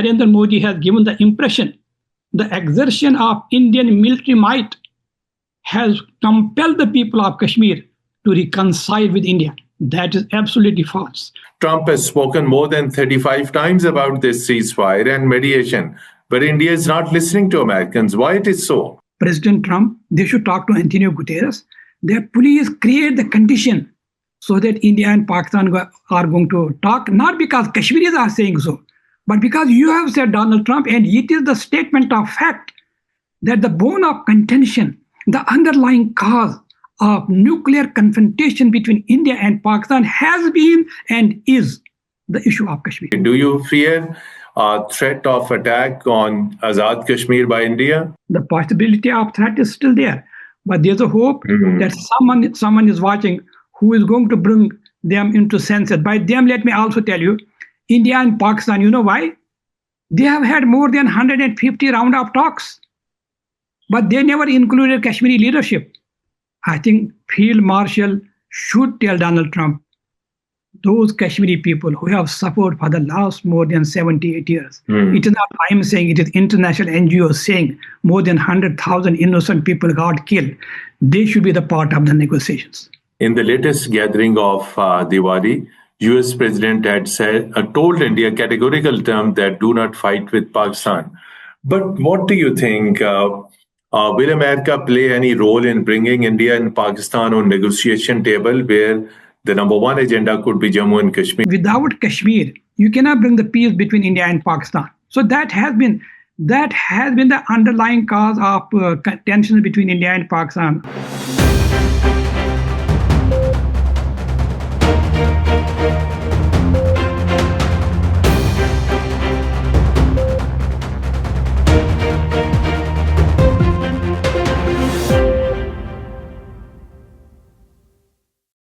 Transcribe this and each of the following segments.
Narendra Modi has given the impression the exertion of Indian military might has compelled the people of Kashmir to reconcile with India. That is absolutely false. Trump has spoken more than 35 times about this ceasefire and mediation, but India is not listening to Americans. Why it is so? President Trump, they should talk to Antonio Guterres. They please create the condition so that India and Pakistan are going to talk, not because Kashmiris are saying so, but because you have said, Donald Trump, and it is the statement of fact that the bone of contention, the underlying cause of nuclear confrontation between India and Pakistan has been and is the issue of Kashmir. Do you fear a threat of attack on Azad Kashmir by India? The possibility of threat is still there, but there's a hope that someone is watching who is going to bring them into senses. By them, let me also tell you, India and Pakistan, you know why? They have had more than 150 round of talks, but they never included Kashmiri leadership. I think Field Marshal should tell Donald Trump, those Kashmiri people who have suffered for the last more than 78 years. It is not I'm saying, it is international NGOs saying more than 100,000 innocent people got killed. They should be the part of the negotiations. In the latest gathering of Diwali, US President had told India categorical term that do not fight with Pakistan. But what do you think? Will America play any role in bringing India and Pakistan on negotiation table where the number one agenda could be Jammu and Kashmir? Without Kashmir, you cannot bring the peace between India and Pakistan. So that has been the underlying cause of tension between India and Pakistan.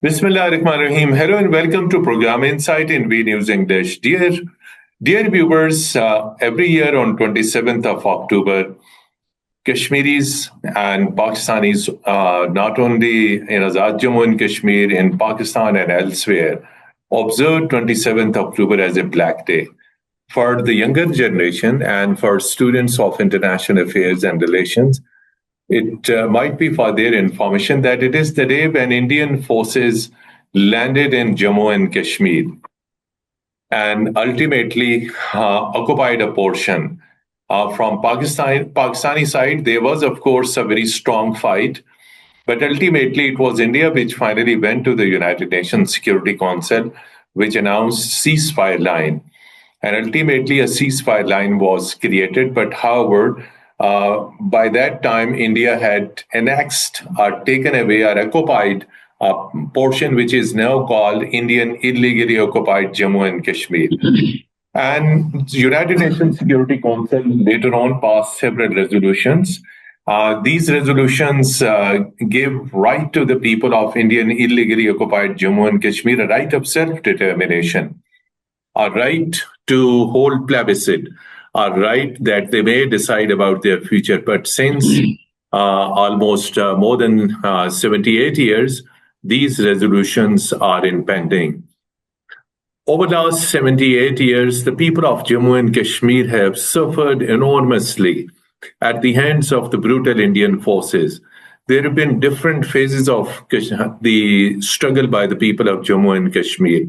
Bismillah ar-Rahman ar-Rahim. Hello and welcome to program Insight in V News English. Dear viewers, every year on 27th of October, Kashmiris and Pakistanis, not only in Azad Jammu and Kashmir, in Pakistan and elsewhere, observe 27th October as a Black Day. For the younger generation and for students of international affairs and relations, it might be for their information that it is the day when Indian forces landed in Jammu and Kashmir and ultimately occupied a portion. From Pakistani side, there was, of course, a very strong fight, but ultimately it was India which finally went to the United Nations Security Council, which announced ceasefire line. And ultimately a ceasefire line was created, but however, by that time, India had annexed or taken away or occupied a portion which is now called Indian illegally occupied Jammu and Kashmir. And the United Nations Security Council later on passed several resolutions. These resolutions gave right to the people of Indian illegally occupied Jammu and Kashmir a right of self-determination, a right to hold plebiscite, a right that they may decide about their future. But since almost more than 78 years, these resolutions are impending. Over the last 78 years, the people of Jammu and Kashmir have suffered enormously at the hands of the brutal Indian forces. There have been different phases of the struggle by the people of Jammu and Kashmir.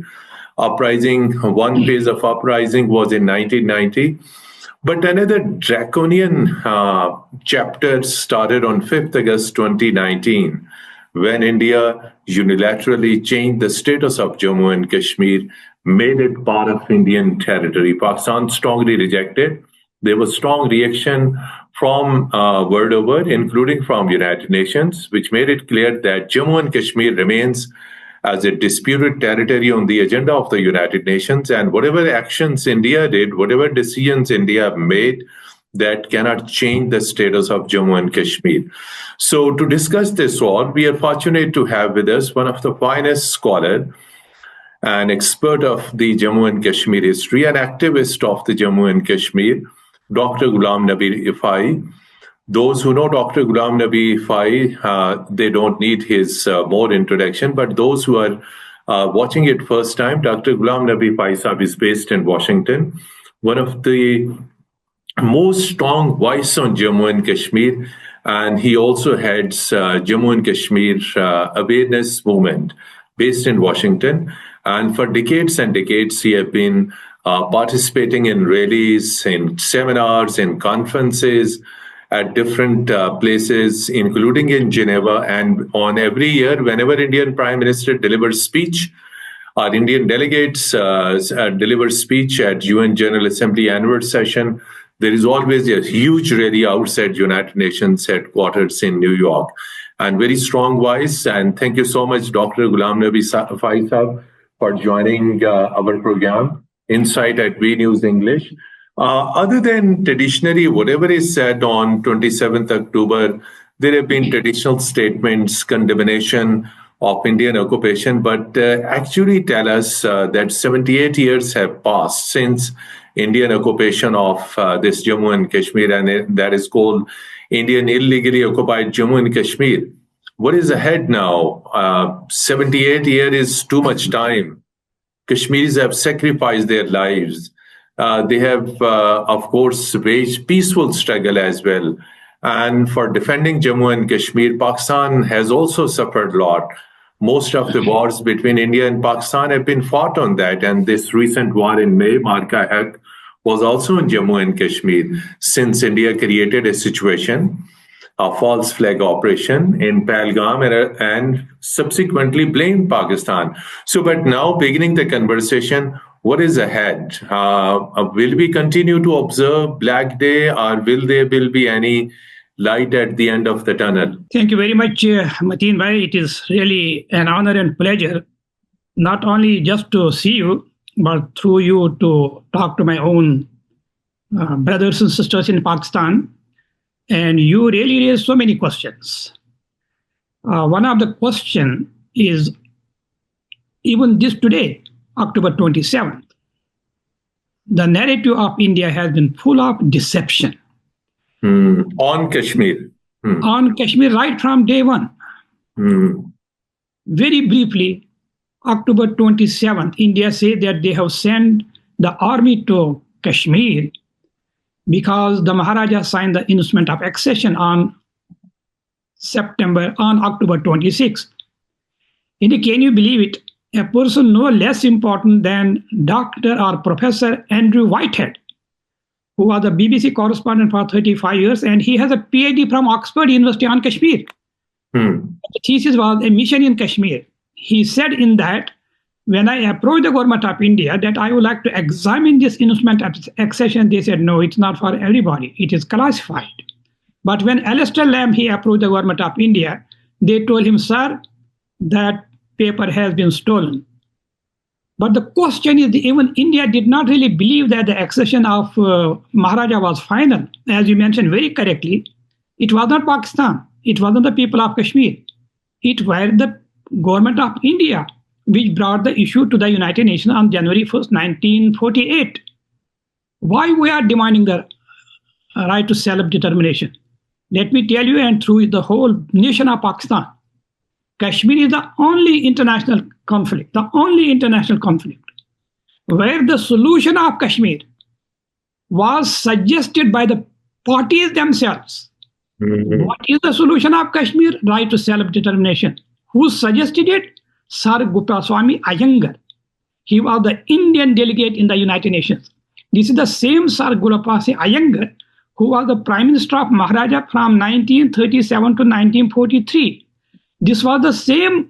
One phase of uprising was in 1990. But another draconian chapter started on 5th August 2019, when India unilaterally changed the status of Jammu and Kashmir, made it part of Indian territory. Pakistan strongly rejected. There was strong reaction from world over, including from United Nations, which made it clear that Jammu and Kashmir remains as a disputed territory on the agenda of the United Nations, and whatever actions India did, whatever decisions India made, that cannot change the status of Jammu and Kashmir. So to discuss this all, we are fortunate to have with us one of the finest scholars, an expert of the Jammu and Kashmir history, an activist of the Jammu and Kashmir, Dr. Ghulam Nabi. Those who know Dr. Ghulam Nabi, they don't need his more introduction, but those who are watching it first time, Dr. Ghulam Nabi Sahib is based in Washington. one of the most strong voice on Jammu and Kashmir, and he also heads Jammu and Kashmir awareness movement based in Washington. And for decades and decades, he have been participating in rallies, in seminars, in conferences at different places, including in Geneva. And on every year, whenever Indian Prime Minister delivers speech, our Indian delegates deliver speech at UN General Assembly annual session. There is always a huge rally outside United Nations headquarters in New York, and very strong voice. And thank you so much, Dr. Ghulam Nabi Faisal, for joining our program, Insight at V News English. Other than traditionally, whatever is said on 27th October, there have been traditional statements, condemnation of Indian occupation, but actually tell us that 78 years have passed since Indian occupation of this Jammu and Kashmir, and that is called Indian illegally occupied Jammu and Kashmir. What is ahead now? 78 years is too much time. Kashmiris have sacrificed their lives. They have, of course, waged peaceful struggle as well. And for defending Jammu and Kashmir, Pakistan has also suffered a lot. Most of the wars between India and Pakistan have been fought on that. And this recent war in May, Marka Haq, was also in Jammu and Kashmir, since India created a situation, a false flag operation in Pahalgam, and subsequently blamed Pakistan. So, but now beginning the conversation, what is ahead? Will we continue to observe Black Day, or will there be any light at the end of the tunnel? Thank you very much, Mateen bhai. It is really an honor and pleasure, not only just to see you, but through you to talk to my own brothers and sisters in Pakistan. And you really raised so many questions. One of the questions is, even this today, October 27th, the narrative of India has been full of deception. On Kashmir. On Kashmir, right from day one. Very briefly, October 27th, India said that they have sent the army to Kashmir because the Maharaja signed the instrument of accession on October 26th. And can you believe it? A person no less important than Dr. or Professor Andrew Whitehead, who was a BBC correspondent for 35 years, and he has a PhD from Oxford University on Kashmir. The thesis was a mission in Kashmir. He said in that, when I approached the government of India that I would like to examine this instrument of accession, they said, no, it's not for everybody. It is classified. But when Alistair Lamb, he approached the government of India, they told him, sir, that paper has been stolen. But the question is, even India did not really believe that the accession of Maharaja was final. As you mentioned very correctly, it was not Pakistan. It wasn't the people of Kashmir. It was the government of India which brought the issue to the United Nations on January 1st, 1948. Why we are demanding the right to self-determination? Let me tell you, and through the whole nation of Pakistan, Kashmir is the only international conflict where the solution of Kashmir was suggested by the parties themselves. What is the solution of Kashmir? Right to self-determination. Who suggested it? Sir Gupaswamy Iyengar. He was the Indian delegate in the United Nations. This is the same Sir Gupaswamy Iyengar who was the Prime Minister of Maharaja from 1937 to 1943. This was the same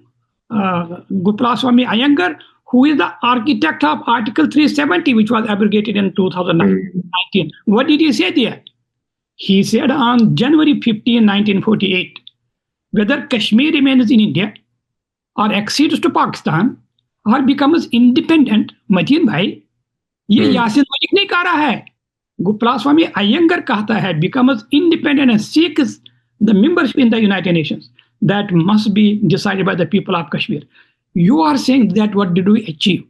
Gupaswamy Iyengar who is the architect of Article 370, which was abrogated in 2019. What did he say there? He said on January 15, 1948, whether Kashmir remains in India or accedes to Pakistan or becomes independent, Mateen bhai, ये यासिन मलिक नहीं कह रहा है, Gupaswamy Iyengar कहता है, becomes independent and seeks the membership in the United Nations. That must be decided by the people of Kashmir. You are saying that what did we achieve?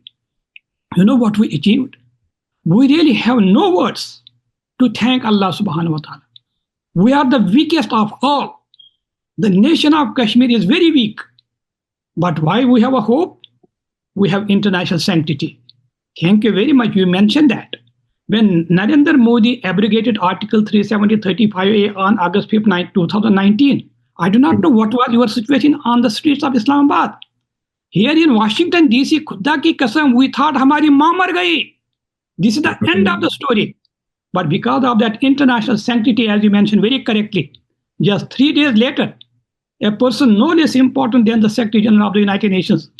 You know what we achieved? We really have no words to thank Allah subhanahu wa ta'ala. We are the weakest of all. The nation of Kashmir is very weak. But why we have a hope? We have international sanctity. Thank you very much. You mentioned that. When Narendra Modi abrogated Article 370-35A on August 5th, 2019, I do not know what was your situation on the streets of Islamabad. Here in Washington, D.C., Khuda ki kasam, we thought hamari maa mar gayi. This is the end of the story. But because of that international sanctity, as you mentioned very correctly, just 3 days later, a person no less important than the Secretary General of the United Nations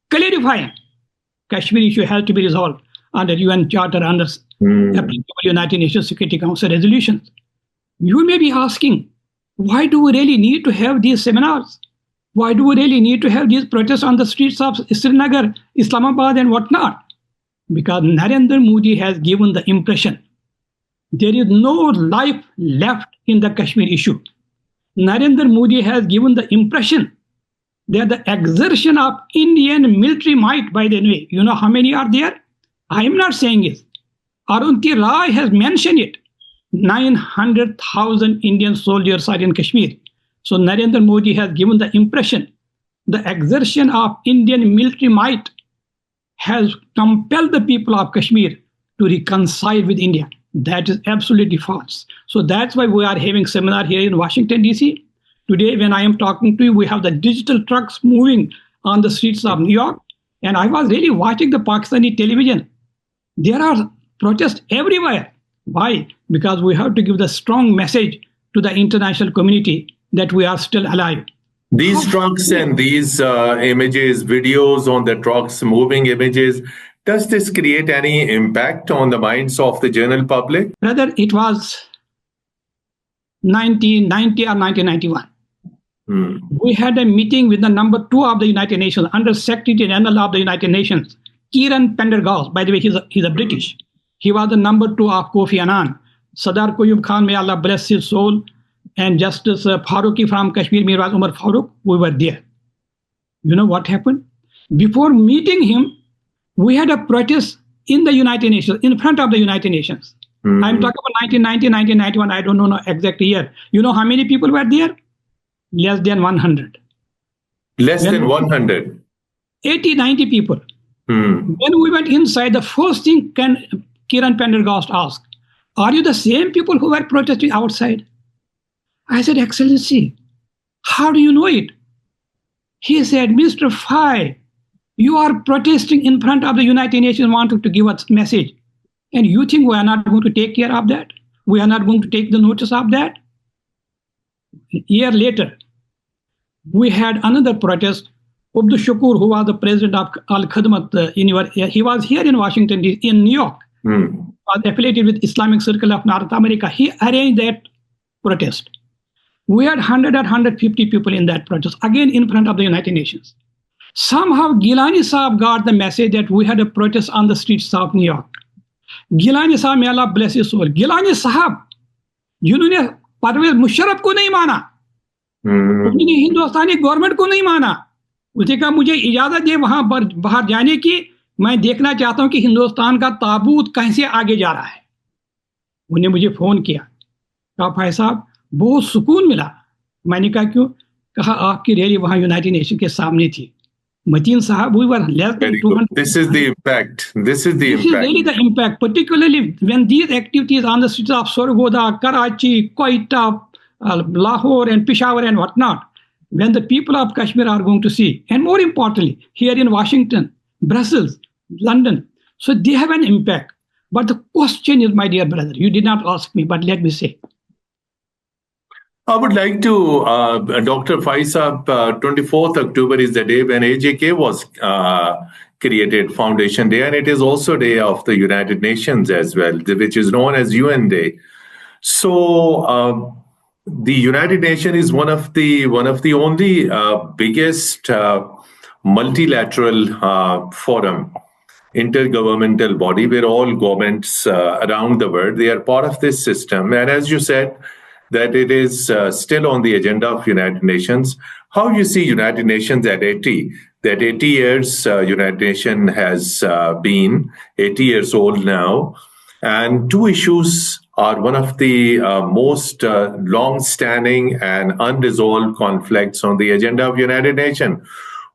clarifying Kashmir issue has to be resolved under UN Charter, under applicable United Nations Security Council resolutions. You may be asking, why do we really need to have these seminars? Why do we really need to have these protests on the streets of Srinagar, Islamabad, and whatnot? Because Narendra Modi has given the impression there is no life left in the Kashmir issue. Narendra Modi has given the impression that the exertion of Indian military might, by the way, you know how many are there? I am not saying it. Arunti Rai has mentioned it. 900,000 Indian soldiers are in Kashmir. So Narendra Modi has given the impression the exertion of Indian military might has compelled the people of Kashmir to reconcile with India. That is absolutely false. So that's why we are having seminar here in Washington, D.C. Today, when I am talking to you, we have the digital trucks moving on the streets of New York. And I was really watching the Pakistani television. There are protests everywhere. Why? Because we have to give the strong message to the international community that we are still alive. These trucks and these images, videos on the trucks, moving images, does this create any impact on the minds of the general public? Brother, it was 1990 or 1991. We had a meeting with the number 2 of the United Nations, Under Secretary General of the United Nations, Kieran Pendergast. By the way, he's a British. He was the number 2 of Kofi Annan. Sadar Koyub Khan, may Allah bless his soul, and Justice Faruqi from Kashmir, Mirwaz Umar Farooq, we were there. You know what happened? Before meeting him, we had a protest in the United Nations, in front of the United Nations. I'm talking about 1990, 1991, I don't know the exact year. You know how many people were there? Less than 100. Less than 100? 80, 90 people. When we went inside, the first thing Kieran Pendergast asked, are you the same people who were protesting outside? I said, Excellency, how do you know it? He said, Mr. Fai, you are protesting in front of the United Nations, wanting to give us a message. And you think we are not going to take care of that? We are not going to take the notice of that? A year later, we had another protest. Abdul Shakur, who was the president of Al Khidmat, he was here in Washington, in New York, was affiliated with Islamic Circle of North America. He arranged that protest. We had 100 or 150 people in that protest, again in front of the United Nations. Somehow Gilani Saab got the message that we had a protest on the streets of New York. Gilani Saab, may Allah bless his soul. Gilani Saab, जिन्होंने परवेज मुशर्रफ को नहीं माना, उन्होंने हिंदुस्तानी government को नहीं माना, उसने कहा मुझे इजाजत दे वहां पर बाहर जाने की, मैं देखना चाहता हूं कि हिंदुस्तान का ताबूत कैसे आगे जा रहा है. उन्हें मुझे फोन किया, कहा भाई साहब बहुत सुकून मिला. मैंने कहा क्यों? कहा आपकी रैली वहां यूनाइटेड नेशन के सामने थी. Mateen Sahab, we were less than 200. This is the impact. This is really the impact, particularly when these activities on the streets of Sargodha, Karachi, Quetta, Lahore, and Peshawar and whatnot, when the people of Kashmir are going to see, and more importantly, here in Washington, Brussels, London, so they have an impact. But the question is, my dear brother, you did not ask me, but let me say. I would like to, Dr. Faisab, 24th October is the day when AJK was created, Foundation Day, and it is also Day of the United Nations as well, which is known as UN Day. So the United Nations is one of the only biggest multilateral forum, intergovernmental body where all governments around the world, they are part of this system. And as you said, that it is still on the agenda of United Nations. How you see United Nations at 80? That 80 years United Nations has been 80 years old now, and two issues are one of the most long-standing and unresolved conflicts on the agenda of United Nations.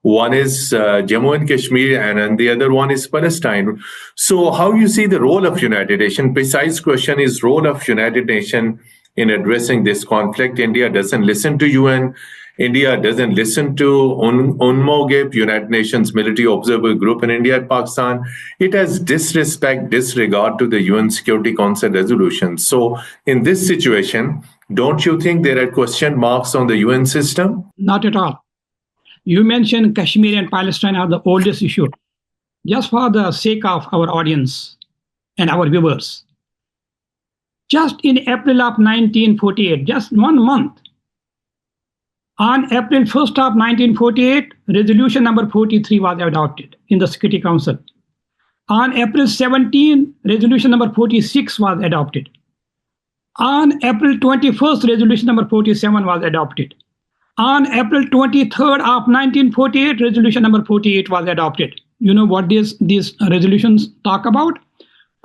One is Jammu and Kashmir, and the other one is Palestine. So, how you see the role of United Nations? Precise question is role of United Nations in addressing this conflict. India doesn't listen to UN. India doesn't listen to UNMOGIP, United Nations Military Observer Group in India and Pakistan. It has disregard to the UN Security Council resolutions. So, in this situation, don't you think there are question marks on the UN system? Not at all. You mentioned Kashmir and Palestine are the oldest issue. Just for the sake of our audience and our viewers, just in April of 1948, just 1 month, on April 1st of 1948, resolution number 43 was adopted in the Security Council. On April 17, resolution number 46 was adopted. On April 21st, resolution number 47 was adopted. On April 23rd of 1948, resolution number 48 was adopted. You know what these resolutions talk about?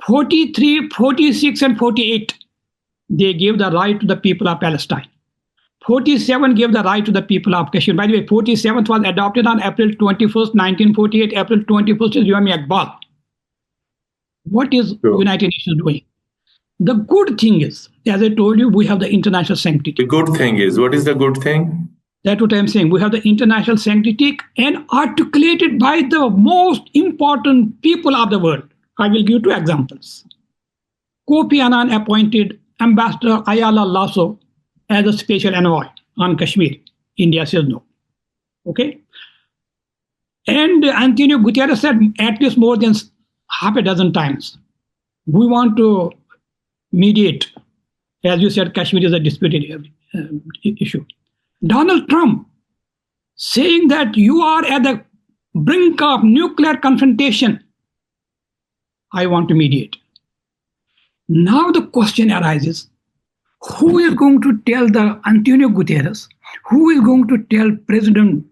43, 46, and 48. They gave the right to the people of Palestine. 47 gave the right to the people of Kashmir. By the way, 47th was adopted on April 21st, 1948. April 21st is Yom Iqbal. What is United Nations doing? The good thing is, as I told you, we have the international sanctity. The good thing is, what is the good thing? That's what I'm saying. We have the international sanctity and articulated by the most important people of the world. I will give 2 examples. Kofi Annan appointed Ambassador Ayala Lasso as a special envoy on Kashmir. India says no. Okay? And Antonio Guterres said at least more than half a dozen times, we want to mediate. As you said, Kashmir is a disputed issue. Donald Trump saying that you are at the brink of nuclear confrontation. I want to mediate. Now the question arises, who is going to tell the Antonio Guterres, who is going to tell President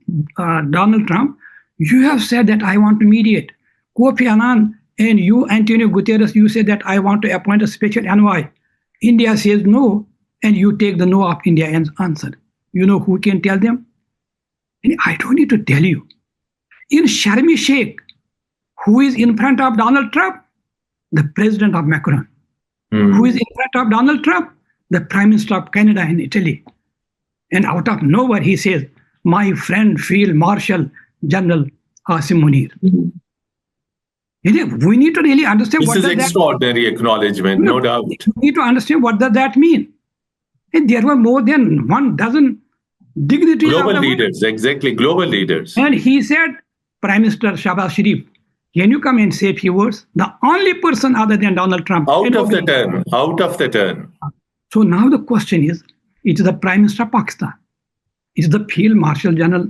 Donald Trump, you have said that I want to mediate. Kofi Annan and you, Antonio Guterres, you said that I want to appoint a special envoy. India says no, and you take the no of India answer. You know who can tell them? And I don't need to tell you. In Sharm el-Sheikh, who is in front of Donald Trump? The president of Macron. Who is in front of Donald Trump? The Prime Minister of Canada and Italy. And out of nowhere, he says, my friend Field Marshal General Asim Munir. We need to really understand what is extraordinary acknowledgement, no doubt. We need to understand what does that mean. And there were more than 1 dozen dignitaries. Global leaders, exactly, global leaders. And he said, Prime Minister Shahbaz Sharif, can you come and say a few words? The only person other than Donald Trump. Out of the turn. So now the question is, it is the Prime Minister of Pakistan. It is the Field Marshal General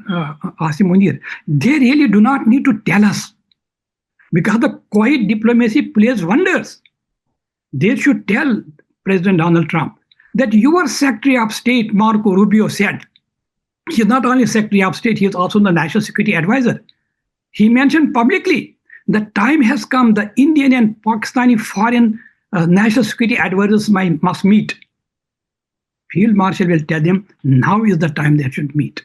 Asim Munir. They really do not need to tell us, because the quiet diplomacy plays wonders. They should tell President Donald Trump that your Secretary of State, Marco Rubio, said, he is not only Secretary of State, he is also the National Security Advisor. He mentioned publicly, the time has come, the Indian and Pakistani foreign national security advisors must meet. Field Marshal will tell them, now is the time they should meet.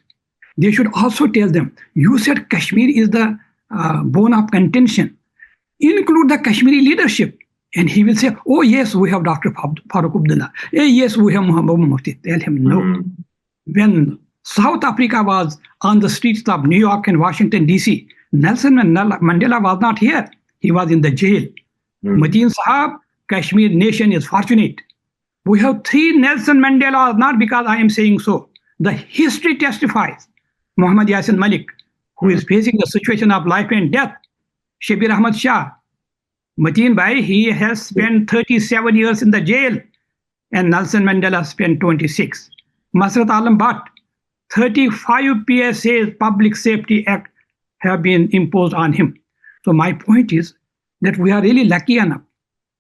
They should also tell them, you said Kashmir is the bone of contention. Include the Kashmiri leadership. And he will say, oh yes, we have Dr. Farooq Abdullah. Yes, we have Muhammad Mufti. Tell him no. When South Africa was on the streets of New York and Washington, D.C., Nelson Mandela was not here. He was in the jail. Mateen Sahab, Kashmir nation is fortunate. We have 3 Nelson Mandelas, not because I am saying so. The history testifies. Muhammad Yasin Malik, who is facing the situation of life and death. Shabir Ahmad Shah. Mateen Bhai, he has spent 37 years in the jail, and Nelson Mandela spent 26. Masrat Alam Bhatt, 35 PSAs, Public Safety Act, have been imposed on him. So my point is that we are really lucky enough.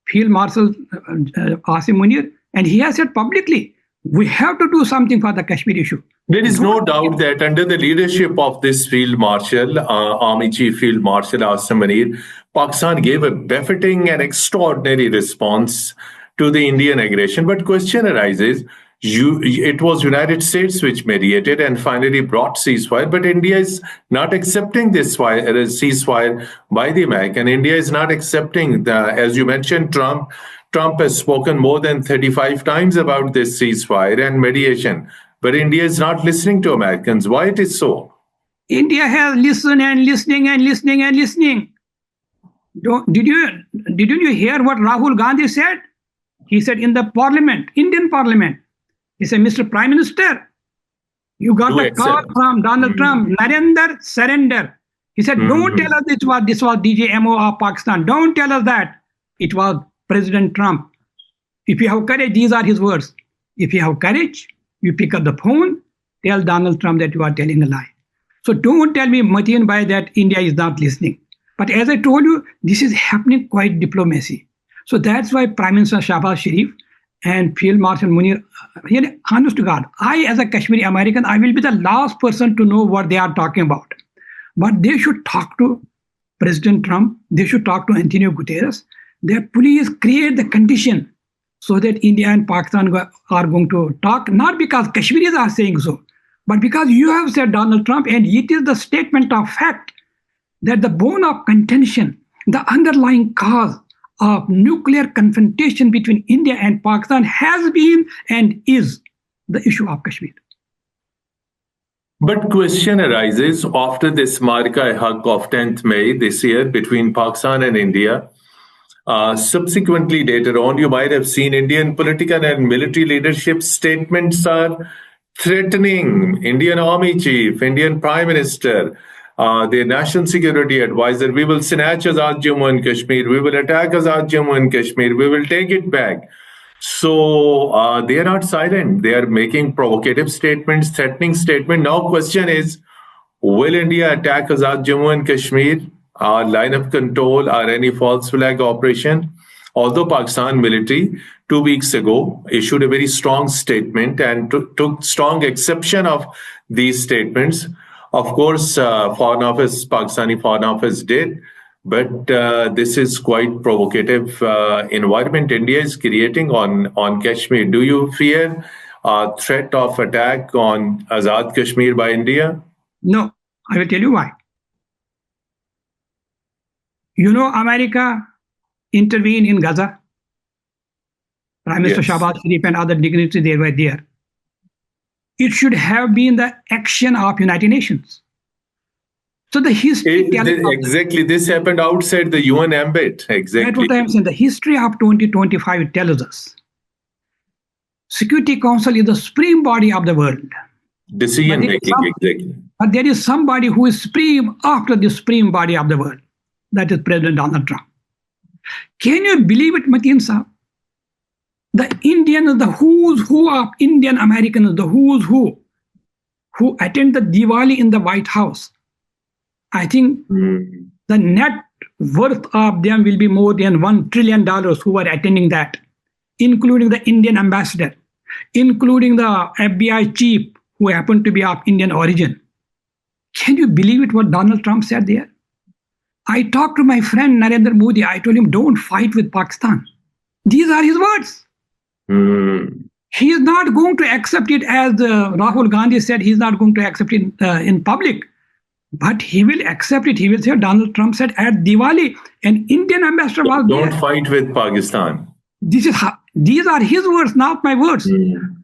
Field Marshal Asim Munir, and he has said publicly, we have to do something for the Kashmir issue. There is no doubt that under the leadership of this Field Marshal, Army Chief Field Marshal Asim Munir, Pakistan gave a befitting and extraordinary response to the Indian aggression. But question arises, It was United States which mediated and finally brought ceasefire, but India is not accepting this ceasefire by the American. India is not accepting as you mentioned, Trump has spoken more than 35 times about this ceasefire and mediation, but India is not listening to Americans. Why it is so? India has listened and listening and listening and listening. Didn't you hear what Rahul Gandhi said? He said in the parliament, Indian parliament, he said, Mr. Prime Minister, you got the call from Donald Trump, Narendra, surrender. He said, don't tell us this was DJMO of Pakistan. Don't tell us that. It was President Trump. If you have courage, these are his words. If you have courage, you pick up the phone, tell Donald Trump that you are telling a lie. So don't tell me, Mateen Bhai, that India is not listening. But as I told you, this is happening quite diplomacy. So that's why Prime Minister Shahbaz Sharif and Field Marshal Munir, really, honest to God, I as a Kashmiri American, I will be the last person to know what they are talking about. But they should talk to President Trump. They should talk to Antonio Guterres. Their please create the condition so that India and Pakistan are going to talk, not because Kashmiris are saying so, but because you have said Donald Trump, and it is the statement of fact that the bone of contention, the underlying cause of nuclear confrontation between India and Pakistan has been and is the issue of Kashmir. But question arises after this Marika-e-Haq of 10th May this year between Pakistan and India. Subsequently, later on, you might have seen Indian political and military leadership statements are threatening Indian Army Chief, Indian Prime Minister, their National Security Advisor. We will snatch Azad Jammu and Kashmir. We will attack Azad Jammu and Kashmir. We will take it back. So they are not silent. They are making provocative statements, threatening statements. Now question is, will India attack Azad Jammu and Kashmir, line of control, or any false flag operation? Although Pakistan military 2 weeks ago issued a very strong statement and took strong exception of these statements. Of course, Pakistani Foreign Office did, but this is quite provocative environment India is creating on Kashmir. Do you fear a threat of attack on Azad Kashmir by India? No, I will tell you why. You know, America intervened in Gaza. Prime Minister Shahbaz Sharif and other dignitaries, they were there. It should have been the action of United Nations. So the history... Exactly. This happened outside the UN ambit. Exactly. That's what I'm saying. The history of 2025 tells us Security Council is the supreme body of the world. Decision making, exactly. But there is somebody who is supreme after the supreme body of the world. That is President Donald Trump. Can you believe it, Mateen Saab? The Indians, the who's who of Indian Americans, the who's who attend the Diwali in the White House, I think the net worth of them will be more than $1 trillion who are attending that, including the Indian ambassador, including the FBI chief who happened to be of Indian origin. Can you believe it what Donald Trump said there? I talked to my friend Narendra Modi. I told him, don't fight with Pakistan. These are his words. He is not going to accept it, as Rahul Gandhi said, he's not going to accept it in public. But he will accept it. He will say, Donald Trump said at Diwali, an Indian ambassador was there. Don't fight with Pakistan. These are his words, not my words.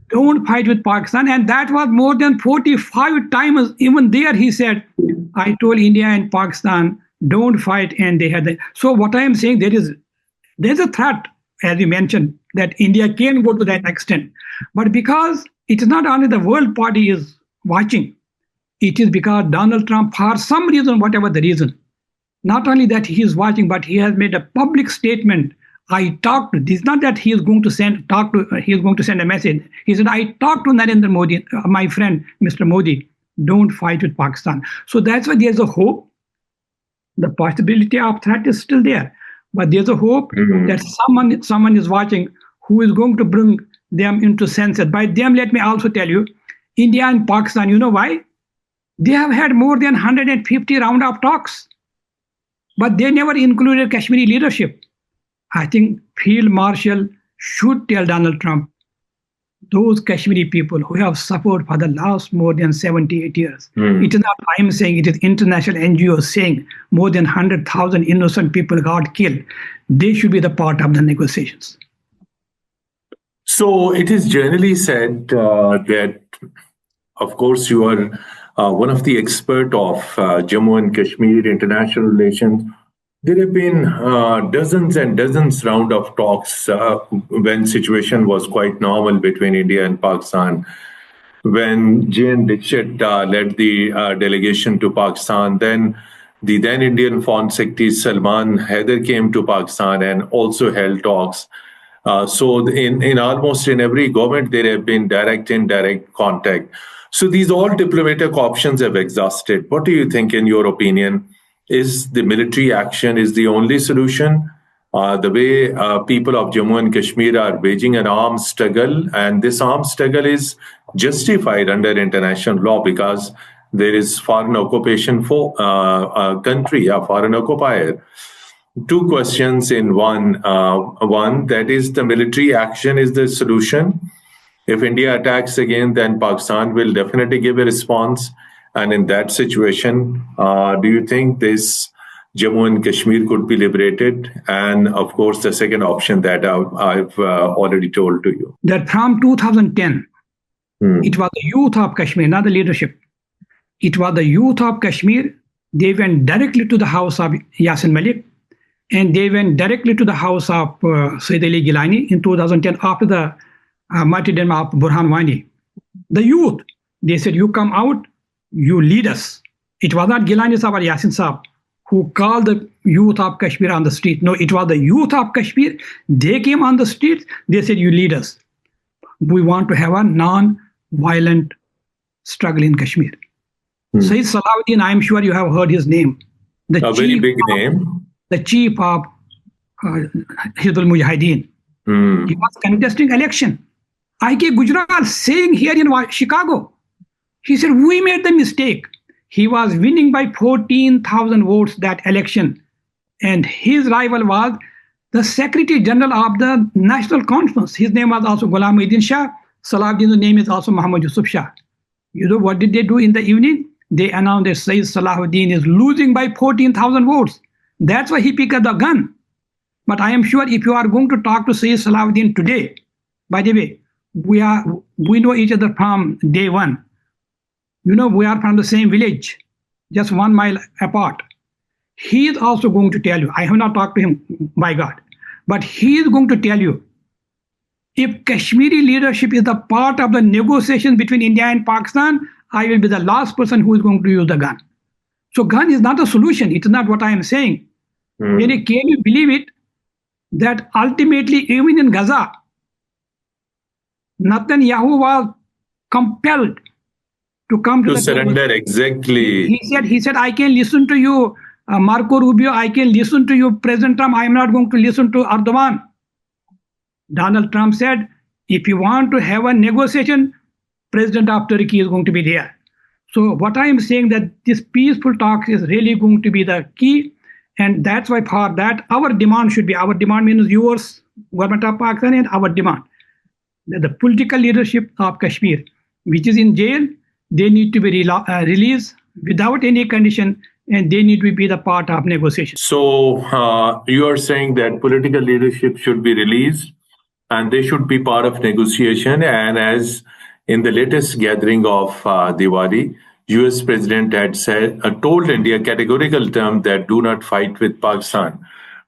Don't fight with Pakistan. And that was more than 45 times. Even there he said, I told India and Pakistan, don't fight. And they had so what I am saying, there's a threat, as you mentioned, that India can go to that extent. But because it is not only the world party is watching, it is because Donald Trump, for some reason, whatever the reason, not only that he is watching, but he has made a public statement. I talked to, it's not that he is going to send a message. He said, I talked to Narendra Modi, my friend, Mr. Modi, don't fight with Pakistan. So that's why there's a hope. The possibility of threat is still there. But there's a hope that someone is watching who is going to bring them into senses. By them, let me also tell you, India and Pakistan, you know why? They have had more than 150 round of talks, but they never included Kashmiri leadership. I think Field Marshal should tell Donald Trump, those Kashmiri people who have suffered for the last more than 78 years. It is not I am saying, it is international NGOs saying more than 100,000 innocent people got killed. They should be the part of the negotiations. So it is generally said that, of course, you are one of the expert of Jammu and Kashmir international relations. There have been dozens and dozens round of talks when situation was quite normal between India and Pakistan. When J.N. Dixit led the delegation to Pakistan, then the then Indian Foreign Secretary Salman Haider came to Pakistan and also held talks. So in almost in every government, there have been direct, indirect contact. So these all diplomatic options have exhausted. What do you think, in your opinion? Is the military action is the only solution? The way people of Jammu and Kashmir are waging an armed struggle, and this armed struggle is justified under international law because there is foreign occupation for a country, a foreign occupier. Two questions in one. One, that is the military action is the solution. If India attacks again, then Pakistan will definitely give a response. And in that situation, do you think this Jammu and Kashmir could be liberated? And of course, the second option that I've already told to you. That from 2010, it was the youth of Kashmir, not the leadership. It was the youth of Kashmir. They went directly to the house of Yasin Malik, and they went directly to the house of Sayyid Ali Gilani in 2010 after the martyrdom of Burhan Wani. The youth, they said, you come out, you lead us. It was not Gilani Sahab or Yasin Sahab who called the youth of Kashmir on the street. No, it was the youth of Kashmir. They came on the streets. They said, you lead us. We want to have a non-violent struggle in Kashmir. Sayyid Salahuddin, I am sure you have heard his name. A very big name. The chief of Hizbul Mujahideen. He was contesting election. I.K. Gujral saying here in Chicago, he said, we made the mistake. He was winning by 14,000 votes that election. And his rival was the Secretary General of the National Conference. His name was also Ghulam Shah. Salahuddin's name is also Muhammad Yusuf Shah. You know what did they do in the evening? They announced that Sayyid Salahuddin is losing by 14,000 votes. That's why he picked up the gun. But I am sure if you are going to talk to Sayyid Salahuddin today, by the way, we know each other from day one. You know, we are from the same village, just 1 mile apart. He is also going to tell you, I have not talked to him, by God, but he is going to tell you, if Kashmiri leadership is the part of the negotiation between India and Pakistan, I will be the last person who is going to use the gun. So gun is not a solution. It is not what I am saying. Can you believe it? That ultimately, even in Gaza, Netanyahu was compelled to come to the surrender table. Exactly. He said, I can listen to you, Marco Rubio, I can listen to you, President Trump, I am not going to listen to Erdogan. Donald Trump said, if you want to have a negotiation, President of Turkey is going to be there. So what I am saying that this peaceful talk is really going to be the key. And that's why for that, our demand means yours, government of Pakistan, and our demand. The political leadership of Kashmir, which is in jail, they need to be released without any condition, and they need to be the part of negotiation. So you are saying that political leadership should be released and they should be part of negotiation. And as in the latest gathering of Diwali, US President had told India categorical term that do not fight with Pakistan.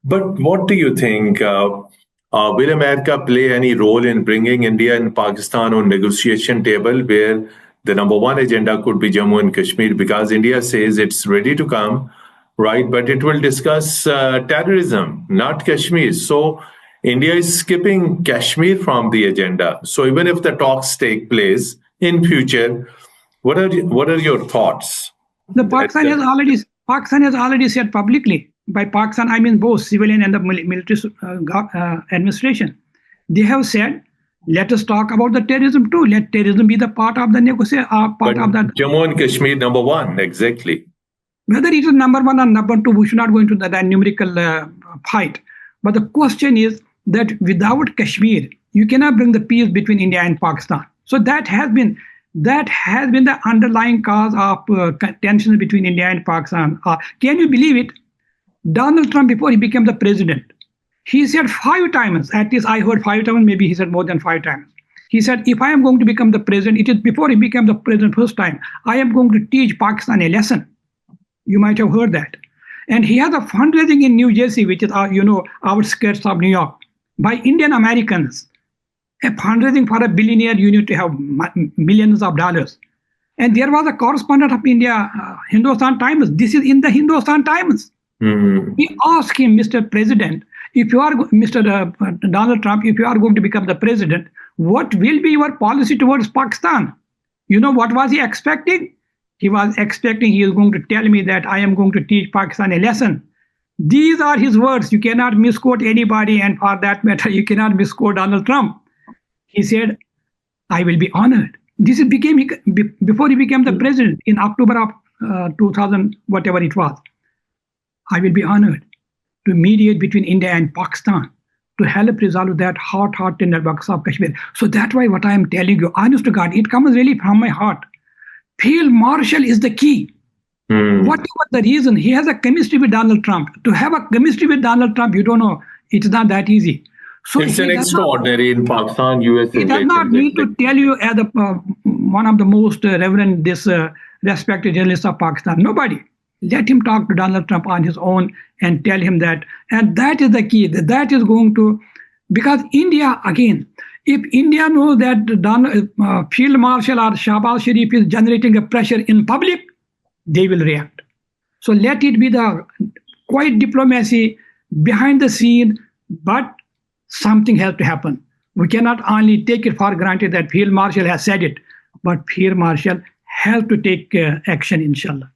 But what do you think? Will America play any role in bringing India and Pakistan on negotiation table where the number one agenda could be Jammu and Kashmir? Because India says it's ready to come, right? But it will discuss terrorism, not Kashmir. So India is skipping Kashmir from the agenda. So even if the talks take place in future, what are your thoughts? Pakistan has already said publicly. By Pakistan, I mean both civilian and the military administration. They have said, let us talk about the terrorism too. Let terrorism be the part of the negotiation. Jammu and Kashmir, number one, exactly. Whether it is number one or number two, we should not go into that numerical fight. But the question is that without Kashmir, You cannot bring the peace between India and Pakistan. So that has been the underlying cause of tension between India and Pakistan. Can you believe it? Donald Trump, before he became the president, he said 5 times, at least I heard 5 times, maybe he said more than 5 times. He said, if I am going to become the president, it is before he became the president first time, I am going to teach Pakistan a lesson. You might have heard that. And he has a fundraising in New Jersey, which is, outskirts of New York, by Indian Americans. A fundraising for a billionaire, you need to have millions of dollars. And there was a correspondent of India, Hindustan Times. This is in the Hindustan Times. We asked him, Mr. President, if you are, Mr. Donald Trump, if you are going to become the president, what will be your policy towards Pakistan? You know what was he expecting? He was expecting he is going to tell me that I am going to teach Pakistan a lesson. These are his words. You cannot misquote anybody, and for that matter, you cannot misquote Donald Trump. He said, I will be honored. This became before he became the president in October of 2000, whatever it was. I will be honored to mediate between India and Pakistan to help resolve that hot tinderbox of Kashmir. So that's why what I am telling you, honest to God, it comes really from my heart. Field Marshal is the key. Whatever the reason, he has a chemistry with Donald Trump. To have a chemistry with Donald Trump, you don't know, it's not that easy. So it's an extraordinary in Pakistan, US. He does not need to tell you as one of the most reverend, respected journalists of Pakistan. Nobody. Let him talk to Donald Trump on his own and tell him that. And that is the key. That is going to, because India, again, if India knows that Field Marshal or Shahbaz Sharif is generating a pressure in public, they will react. So let it be the quiet diplomacy behind the scene, but something has to happen. We cannot only take it for granted that Field Marshal has said it, but Field Marshal has to take action, inshallah.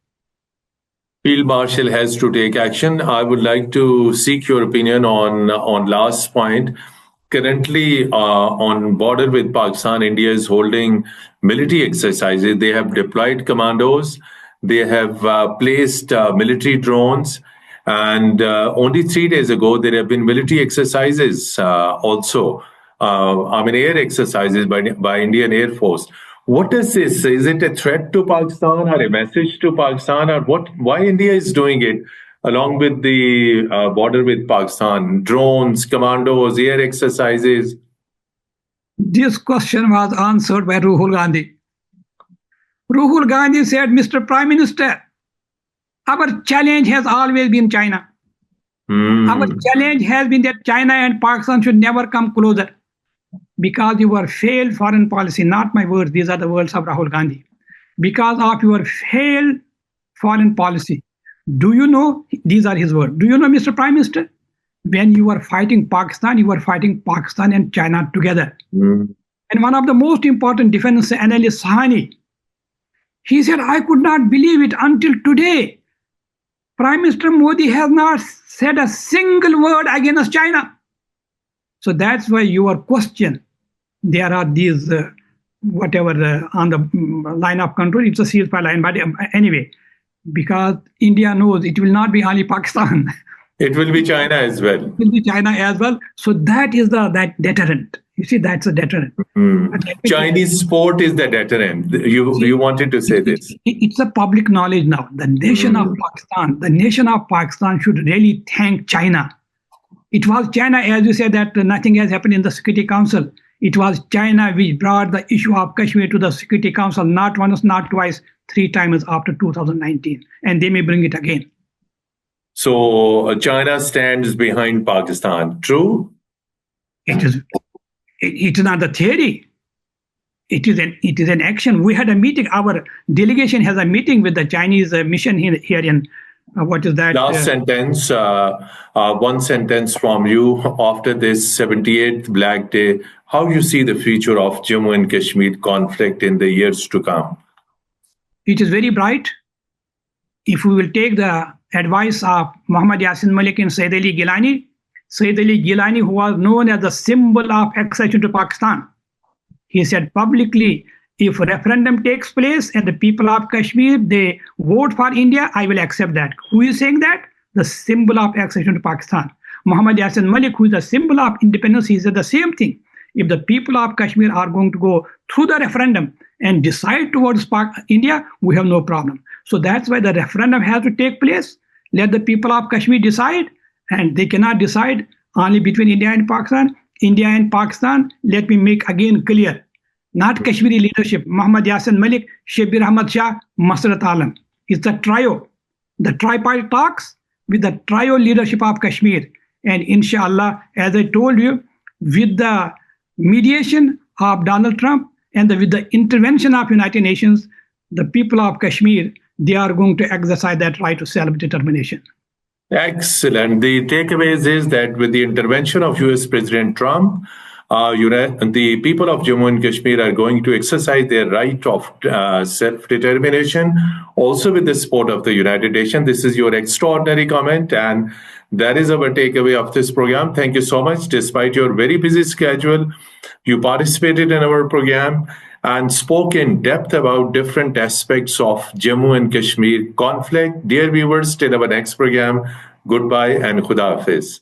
Field Marshal has to take action. I would like to seek your opinion on last point. Currently, on border with Pakistan, India is holding military exercises. They have deployed commandos. They have placed military drones. And only 3 days ago, there have been military exercises also. Air exercises by Indian Air Force. What is this? Is it a threat to Pakistan or a message to Pakistan, or what? Why India is doing it along with the border with Pakistan? Drones, commandos, air exercises. This question was answered by Rahul Gandhi. Rahul Gandhi said, Mr. Prime Minister, our challenge has always been China. Our challenge has been that China and Pakistan should never come closer. Because your failed foreign policy, not my words, these are the words of Rahul Gandhi. Because of your failed foreign policy, do you know, these are his words, do you know, Mr. Prime Minister, when you were fighting Pakistan, you were fighting Pakistan and China together. And one of the most important defense analysts, Sahani, he said, I could not believe it until today. Prime Minister Modi has not said a single word against China. So that's why your question, there are these, on the line of control, it's a ceasefire line. But anyway, because India knows it will not be only Pakistan. It will be China as well. It will be China as well. So that is that deterrent. You see, that's a deterrent. Chinese sport is the deterrent. You wanted to say this. It's a public knowledge now. The nation of Pakistan should really thank China. It was China, as you said, that nothing has happened in the Security Council. It was China which brought the issue of Kashmir to the Security Council, not once, not twice, 3 times after 2019. And they may bring it again. So China stands behind Pakistan. True? It is not the theory. It is an action. We had a meeting. Our delegation has a meeting with the Chinese mission here in what is that? Last sentence, one sentence from you after this 78th Black Day. How you see the future of Jammu and Kashmir conflict in the years to come? It is very bright. If we will take the advice of Muhammad Yasin Malik and Sayyid Ali Gilani, who was known as the symbol of accession to Pakistan, he said publicly, if a referendum takes place and the people of Kashmir, they vote for India, I will accept that. Who is saying that? The symbol of accession to Pakistan. Muhammad Yasin Malik, who is the symbol of independence, he said the same thing. If the people of Kashmir are going to go through the referendum and decide towards India, we have no problem. So that's why the referendum has to take place. Let the people of Kashmir decide, and they cannot decide only between India and Pakistan. India and Pakistan, let me make again clear, not Kashmiri leadership, Muhammad Yasin Malik, Shabir Ahmad Shah, Masrat Alam. It's the trio, the tripartite talks with the trio leadership of Kashmir. And inshallah, as I told you, with the mediation of Donald Trump and with the intervention of United Nations, the people of Kashmir, they are going to exercise that right to self-determination. Excellent. The takeaways is that with the intervention of US President Trump, the people of Jammu and Kashmir are going to exercise their right of self-determination, also with the support of the United Nations. This is your extraordinary comment, and that is our takeaway of this program. Thank you so much. Despite your very busy schedule, you participated in our program and spoke in depth about different aspects of Jammu and Kashmir conflict. Dear viewers, till our next program, goodbye and Khuda Hafiz.